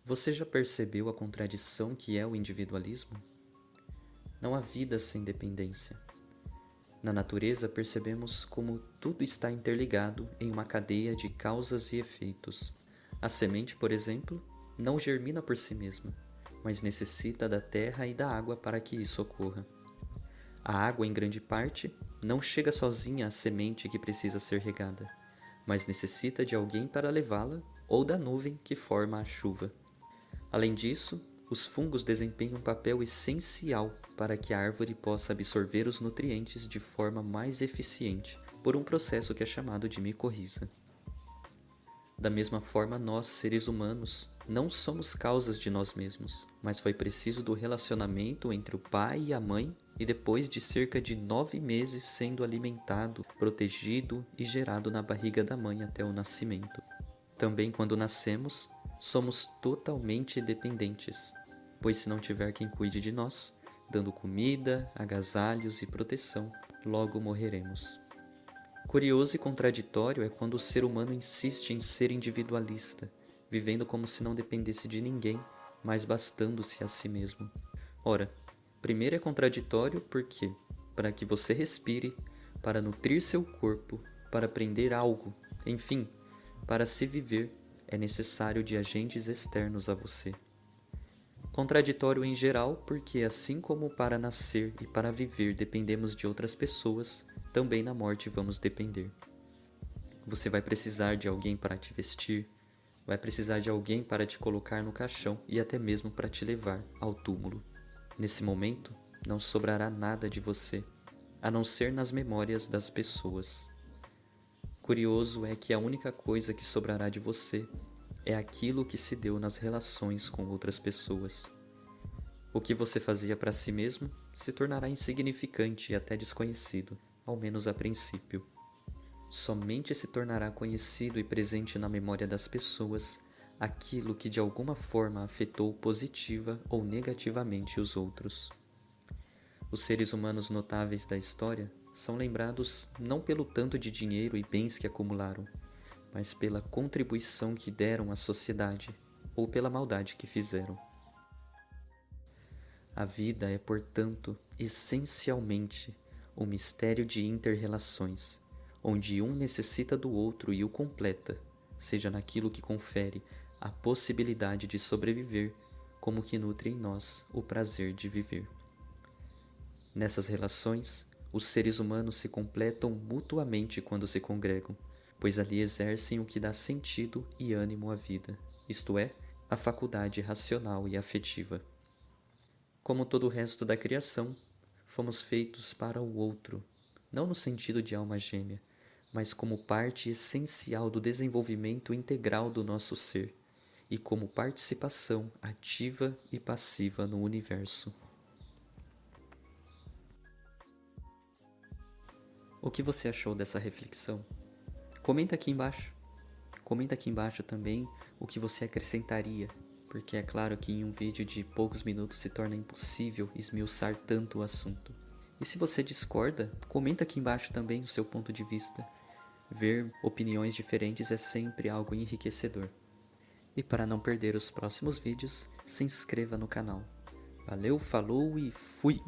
Você já percebeu a contradição que é o individualismo? Não há vida sem dependência. Na natureza percebemos como tudo está interligado em uma cadeia de causas e efeitos. A semente, por exemplo, não germina por si mesma, mas necessita da terra e da água para que isso ocorra. A água, em grande parte, não chega sozinha à semente que precisa ser regada, mas necessita de alguém para levá-la ou da nuvem que forma a chuva. Além disso, os fungos desempenham um papel essencial para que a árvore possa absorver os nutrientes de forma mais eficiente, por um processo que é chamado de micorriza. Da mesma forma, nós, seres humanos, não somos causas de nós mesmos, mas foi preciso do relacionamento entre o pai e a mãe e depois de cerca de 9 meses sendo alimentado, protegido e gerado na barriga da mãe até o nascimento. Também quando nascemos, somos totalmente dependentes, pois se não tiver quem cuide de nós, dando comida, agasalhos e proteção, logo morreremos. Curioso e contraditório é quando o ser humano insiste em ser individualista, vivendo como se não dependesse de ninguém, mas bastando-se a si mesmo. Ora, primeiro é contraditório porque, para que você respire, para nutrir seu corpo, para aprender algo, enfim, para se viver, é necessário de agentes externos a você. Contraditório em geral porque, assim como para nascer e para viver dependemos de outras pessoas, também na morte vamos depender. Você vai precisar de alguém para te vestir, vai precisar de alguém para te colocar no caixão e até mesmo para te levar ao túmulo. Nesse momento, não sobrará nada de você, a não ser nas memórias das pessoas. Curioso é que a única coisa que sobrará de você é aquilo que se deu nas relações com outras pessoas. O que você fazia para si mesmo se tornará insignificante e até desconhecido, ao menos a princípio. Somente se tornará conhecido e presente na memória das pessoas aquilo que de alguma forma afetou positiva ou negativamente os outros. Os seres humanos notáveis da história são lembrados não pelo tanto de dinheiro e bens que acumularam, mas pela contribuição que deram à sociedade ou pela maldade que fizeram. A vida é, portanto, essencialmente um mistério de inter-relações, onde um necessita do outro e o completa, seja naquilo que confere a possibilidade de sobreviver, como que nutre em nós o prazer de viver. Nessas relações, os seres humanos se completam mutuamente quando se congregam, pois ali exercem o que dá sentido e ânimo à vida, isto é, a faculdade racional e afetiva. Como todo o resto da criação, fomos feitos para o outro, não no sentido de alma gêmea, mas como parte essencial do desenvolvimento integral do nosso ser e como participação ativa e passiva no universo. O que você achou dessa reflexão? Comenta aqui embaixo. Comenta aqui embaixo também o que você acrescentaria, porque é claro que em um vídeo de poucos minutos se torna impossível esmiuçar tanto o assunto. E se você discorda, comenta aqui embaixo também o seu ponto de vista. Ver opiniões diferentes é sempre algo enriquecedor. E para não perder os próximos vídeos, se inscreva no canal. Valeu, falou e fui!